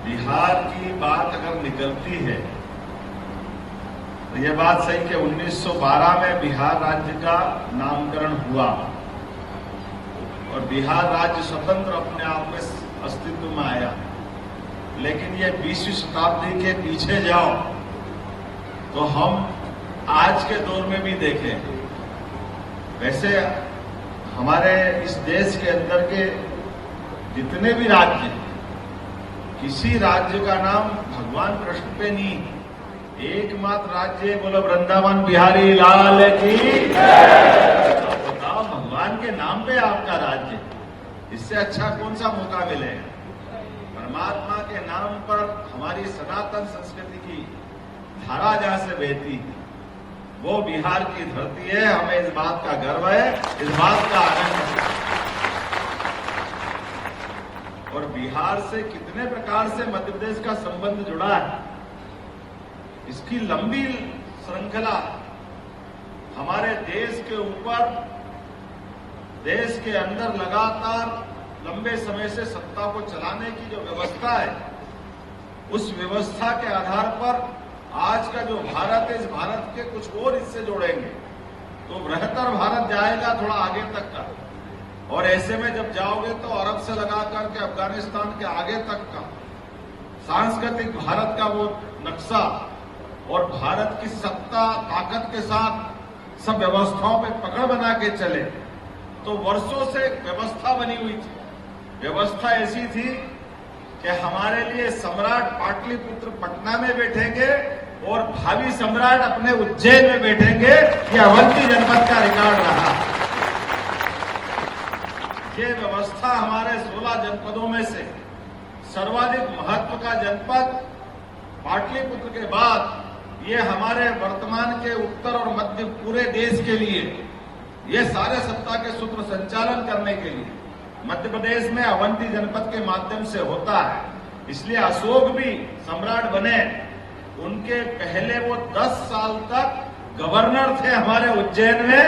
बिहार की बात अगर निकलती है तो यह बात सही कि 1912 में बिहार राज्य का नामकरण हुआ और बिहार राज्य स्वतंत्र अपने आप में अस्तित्व में आया। लेकिन ये 20वीं शताब्दी के पीछे जाओ तो हम आज के दौर में भी देखें, वैसे हमारे इस देश के अंदर के जितने भी राज्य, किसी राज्य का नाम भगवान कृष्ण पे नहीं, एकमात्र राज्य बोलो वृंदावन बिहारी लाल की। बताओ, भगवान के नाम पे आपका राज्य, इससे अच्छा कौन सा मौका मिलेगा? परमात्मा के नाम पर हमारी सनातन संस्कृति की धारा जहां से बहती है वो बिहार की धरती है। हमें इस बात का गर्व है, इस बात का आनंद है। और बिहार से कितने प्रकार से मध्य प्रदेश का संबंध जुड़ा है, इसकी लंबी श्रृंखला हमारे देश के ऊपर, देश के अंदर लगातार लंबे समय से सत्ता को चलाने की जो व्यवस्था है, उस व्यवस्था के आधार पर आज का जो भारत है, इस भारत के कुछ और हिस्से जोड़ेंगे तो बृहत्तर भारत जाएगा थोड़ा आगे तक का। और ऐसे में जब जाओगे तो अरब से लगा करके अफगानिस्तान के आगे तक का सांस्कृतिक भारत का वो नक्शा और भारत की सत्ता ताकत के साथ सब व्यवस्थाओं पे पकड़ बना के चले। तो वर्षों से एक व्यवस्था बनी हुई थी। व्यवस्था ऐसी थी कि हमारे लिए सम्राट पाटलिपुत्र पटना में बैठेंगे और भावी सम्राट अपने उज्जैन में बैठेंगे। ये अवंती जनपद का रिकॉर्ड रहा। ये व्यवस्था हमारे 16 जनपदों में से सर्वाधिक महत्व का जनपद पाटलिपुत्र के बाद ये हमारे वर्तमान के उत्तर और मध्य पूरे देश के लिए, ये सारे सत्ता के सूत्र संचालन करने के लिए मध्य प्रदेश में अवंती जनपद के माध्यम से होता है। इसलिए अशोक भी सम्राट बने, उनके पहले वो 10 साल तक गवर्नर थे हमारे उज्जैन में।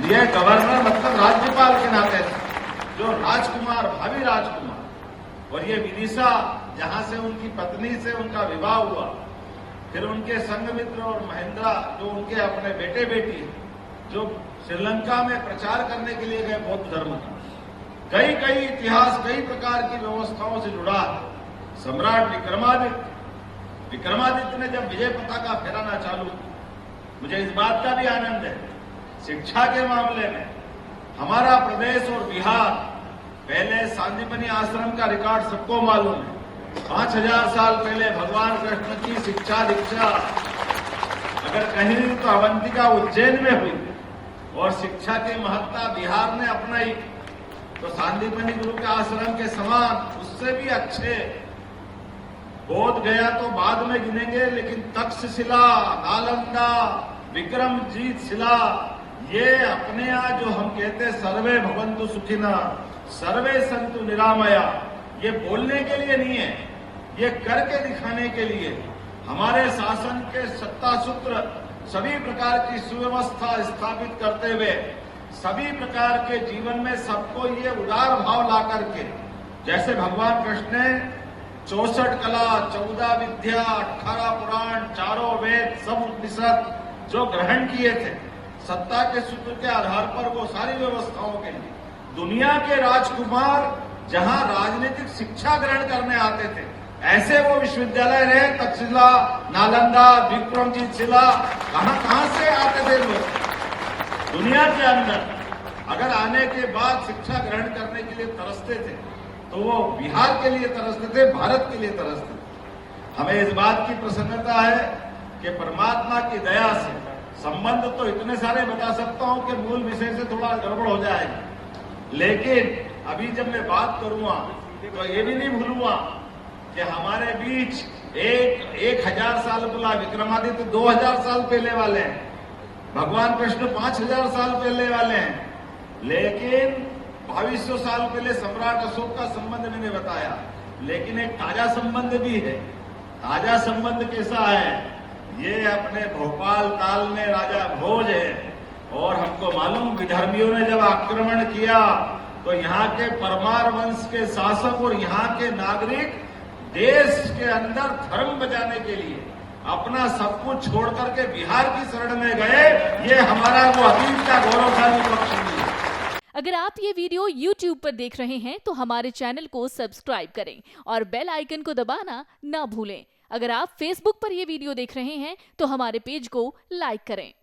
ये गवर्नर मतलब राज्यपाल के नाते थे, जो राजकुमार, भावी राजकुमार। और ये विदिशा जहां से उनकी पत्नी से उनका विवाह हुआ, फिर उनके संघमित्र और महेंद्रा जो उनके अपने बेटे बेटी जो श्रीलंका में प्रचार करने के लिए गए बौद्ध धर्म का, कई इतिहास, कई प्रकार की व्यवस्थाओं से जुड़ा है। सम्राट विक्रमादित्य ने जब विजय पताका फहराना चालू, मुझे इस बात का भी आनंद है, शिक्षा के मामले में हमारा प्रदेश और बिहार, पहले सांदीपनि आश्रम का रिकॉर्ड सबको मालूम है। 5000 साल पहले भगवान कृष्ण की शिक्षा दीक्षा अगर कहीं तो अवंतिका उज्जैन में हुई और शिक्षा की महत्ता बिहार ने अपनाई, तो सांदीपनि गुरु के आश्रम के समान उससे भी अच्छे बोध गया तो बाद में गिनेंगे, लेकिन तक्षशिला, नालंदा, विक्रमजीत शिला, ये अपने यहाँ जो हम कहते हैं सर्वे भवन्तु सुखिना, सर्वे सन्तु निरामया, ये बोलने के लिए नहीं है, ये करके दिखाने के लिए। हमारे शासन के सत्ता सूत्र सभी प्रकार की सुव्यवस्था स्थापित करते हुए सभी प्रकार के जीवन में सबको ये उदार भाव ला करके, जैसे भगवान कृष्ण ने 64 कला, 14 विद्या, 18 पुराण, 4 वेद, सब उपनिषद जो ग्रहण किए थे सत्ता के सूत्र के आधार पर, वो सारी व्यवस्थाओं के लिए दुनिया के राजकुमार जहां राजनीतिक शिक्षा ग्रहण करने आते थे, ऐसे वो विश्वविद्यालय रहे, तक्षशिला, नालंदा, विक्रमजीत शिला, कहां से आते थे लोग दुनिया के अंदर। अगर आने के बाद शिक्षा ग्रहण करने के लिए तरसते थे तो वो बिहार के लिए तरसते थे, भारत के लिए तरसते थे। हमें इस बात की प्रसन्नता है कि परमात्मा की दया से संबंध तो इतने सारे बता सकता हूं कि मूल विषय से थोड़ा गड़बड़ हो जाएगा, लेकिन अभी जब मैं बात करूंगा तो ये भी नहीं भूलूंगा कि हमारे बीच 1000 साल बोला, विक्रमादित्य 2000 साल पहले वाले हैं, भगवान कृष्ण 5000 साल पहले वाले हैं, लेकिन 2200 साल पहले सम्राट अशोक का संबंध मैंने बताया। लेकिन एक ताजा संबंध भी है। ताजा संबंध कैसा है? ये अपने भोपाल ताल में राजा भोज है, और हमको मालूम विधर्मियों ने जब आक्रमण किया तो यहाँ के परमार वंश के शासक और यहाँ के नागरिक देश के अंदर धर्म बचाने के लिए अपना सब कुछ छोड़ करके बिहार की शरण में गए, ये हमारा वो अतीत का गौरवशाली पक्ष नहीं है। अगर आप ये वीडियो YouTube पर देख रहे हैं तो हमारे चैनल को सब्सक्राइब करें और बेल आइकन को दबाना ना भूलें। अगर आप Facebook पर ये वीडियो देख रहे हैं तो हमारे पेज को लाइक करें।